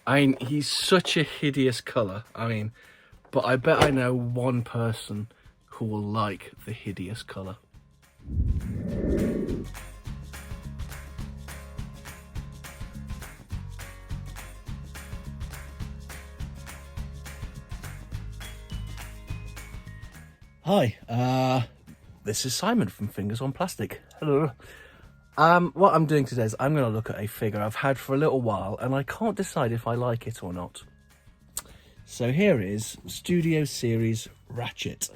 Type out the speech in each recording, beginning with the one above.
I mean, he's such a hideous colour. I mean, but I bet I know one person who will like the hideous colour. Hi, this is Simon from Fingers on Plastic. Hello. What I'm doing today is I'm going to look at a figure I've had for a little while and I can't decide if I like it or not. So here is Studio Series Ratchet.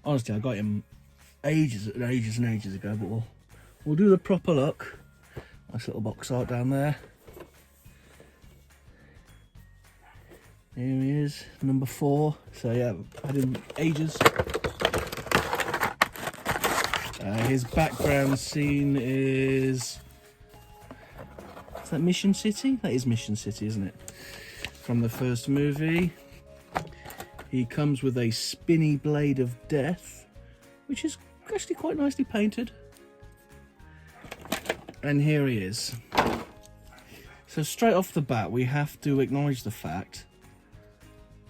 Honestly, I got him ages and ages ago, but we'll do the proper look. Nice little box art down there. Here he is, number 4. So yeah, I've had him ages. His background scene is that Mission City? That is Mission City, isn't it? From the first movie. He comes with a spinny blade of death, which is actually quite nicely painted. And here he is. So straight off the bat, we have to acknowledge the fact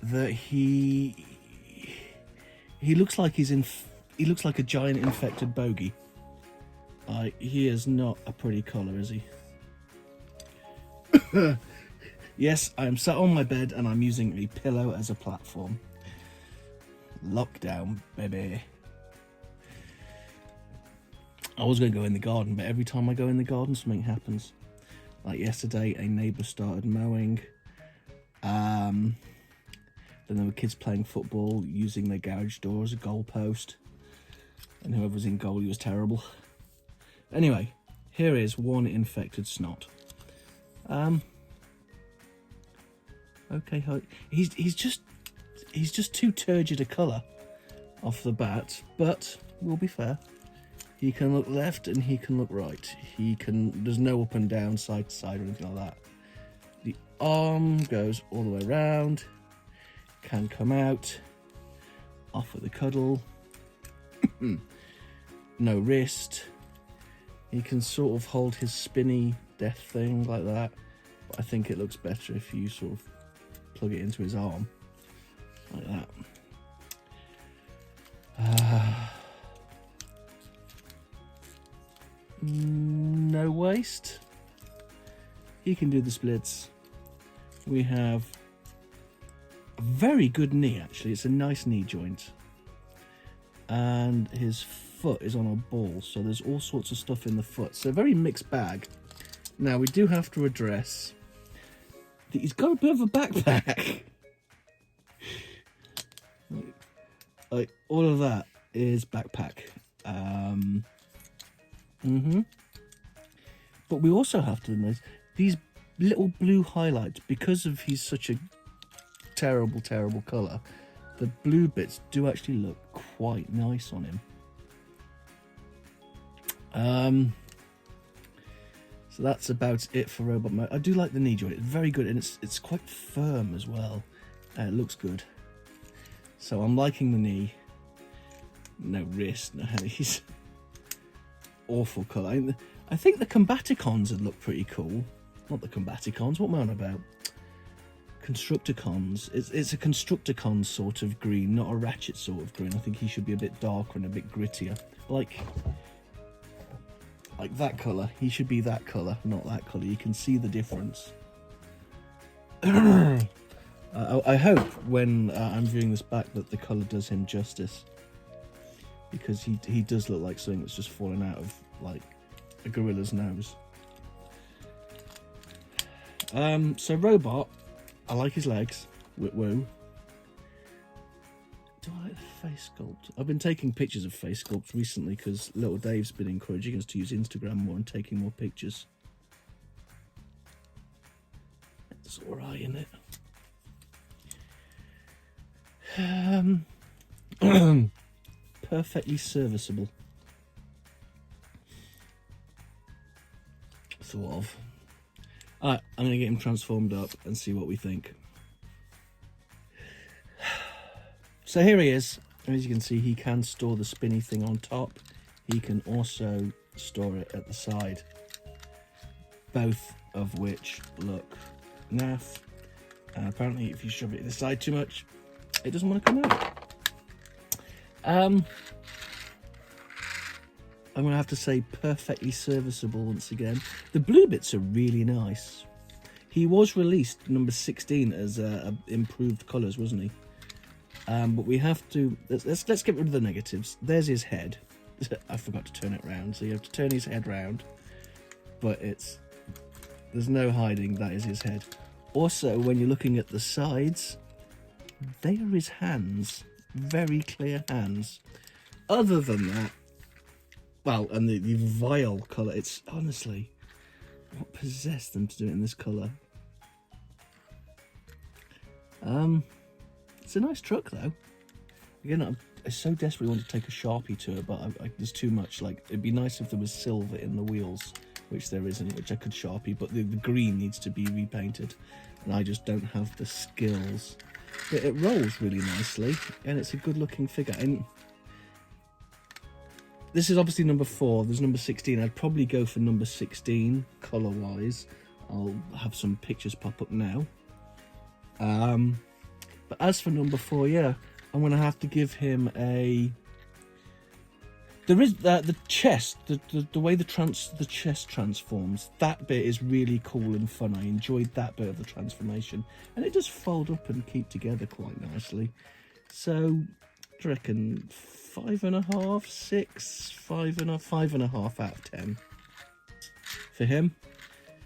that he looks like he looks like a giant infected bogey. He is not a pretty colour, is he? Yes, I am sat on my bed and I'm using a pillow as a platform. Lockdown, baby. I was going to go in the garden, but every time I go in the garden, something happens. Like yesterday, a neighbour started mowing. Then there were kids playing football, using their garage door as a goalpost. And whoever was in goal, he was terrible. Anyway, here is one infected snot. Okay, he's just too turgid a colour off the bat, but we'll be fair. He can look left and he can look right. There's no up and down, side to side or anything like that. The arm goes all the way around, can come out, off with the cuddle. No wrist. He can sort of hold his spinny death thing like that, but I think it looks better if you sort of plug it into his arm like that. No waist. He can do the splits. We have a very good knee, actually. It's a nice knee joint. And his foot is on a ball, so there's all sorts of stuff in the foot. So a very mixed bag. Now, we do have to address that he's got a bit of a backpack. Like, all of that is backpack. But we also have to notice these little blue highlights, because of he's such a terrible colour. The blue bits do actually look quite nice on him. So that's about it for robot mode. I do like the knee joint. It's very good, and it's quite firm as well. It looks good. So I'm liking the knee. No wrist, no he's awful colour. I think the Combaticons would look pretty cool. Not the Combaticons, what am I on about? Constructicons. It's a Constructicon sort of green, not a Ratchet sort of green. I think he should be a bit darker and a bit grittier. Like that colour. He should be that colour, not that colour. You can see the difference. I hope when I'm viewing this back that the colour does him justice. Because he does look like something that's just fallen out of, like, a gorilla's nose. So Robot, I like his legs. Woo. Do I like the face sculpt? I've been taking pictures of face sculpts recently because little Dave's been encouraging us to use Instagram more and taking more pictures. It's alright, isn't it? Perfectly serviceable. Sort of. Alright, I'm going to get him transformed up and see what we think. So here he is. As you can see, he can store the spinny thing on top. He can also store it at the side. Both of which look naff. And apparently if you shove it inside too much, it doesn't want to come out. I'm going to have to say perfectly serviceable once again. The blue bits are really nice. He was released number 16 as improved colours, wasn't he? But we have to... Let's get rid of the negatives. There's his head. I forgot to turn it round, so you have to turn his head round. But there's no hiding, that is his head. Also, when you're looking at the sides, they are his hands. Very clear hands. Other than that, well, and the vile colour, it's honestly, what possessed them to do it in this colour? It's a nice truck though. Again, I so desperately want to take a Sharpie to it, but there's too much. Like, it'd be nice if there was silver in the wheels, which there isn't, which I could Sharpie, but the green needs to be repainted, and I just don't have the skills. But it rolls really nicely, and it's a good looking figure. And this is obviously number 4, there's number 16. I'd probably go for number 16, colour wise. I'll have some pictures pop up now. But as for number 4, yeah, I'm going to have to give him a... There is the chest, the way the chest transforms. That bit is really cool and fun. I enjoyed that bit of the transformation, and it does fold up and keep together quite nicely. So, I reckon 5.5, 6, 5.5 out of 10 for him.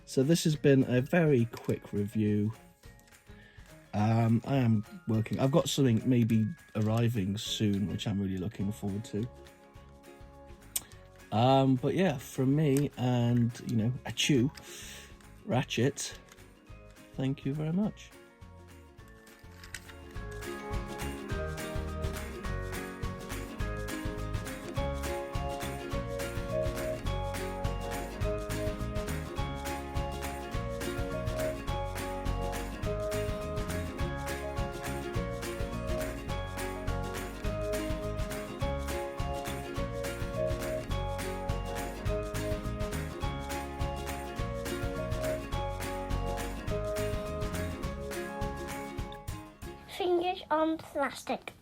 So this has been a very quick review. I am working. I've got something maybe arriving soon, which I'm really looking forward to. But yeah, from me and, you know, achoo, Ratchet, thank you very much. Fingers on plastic.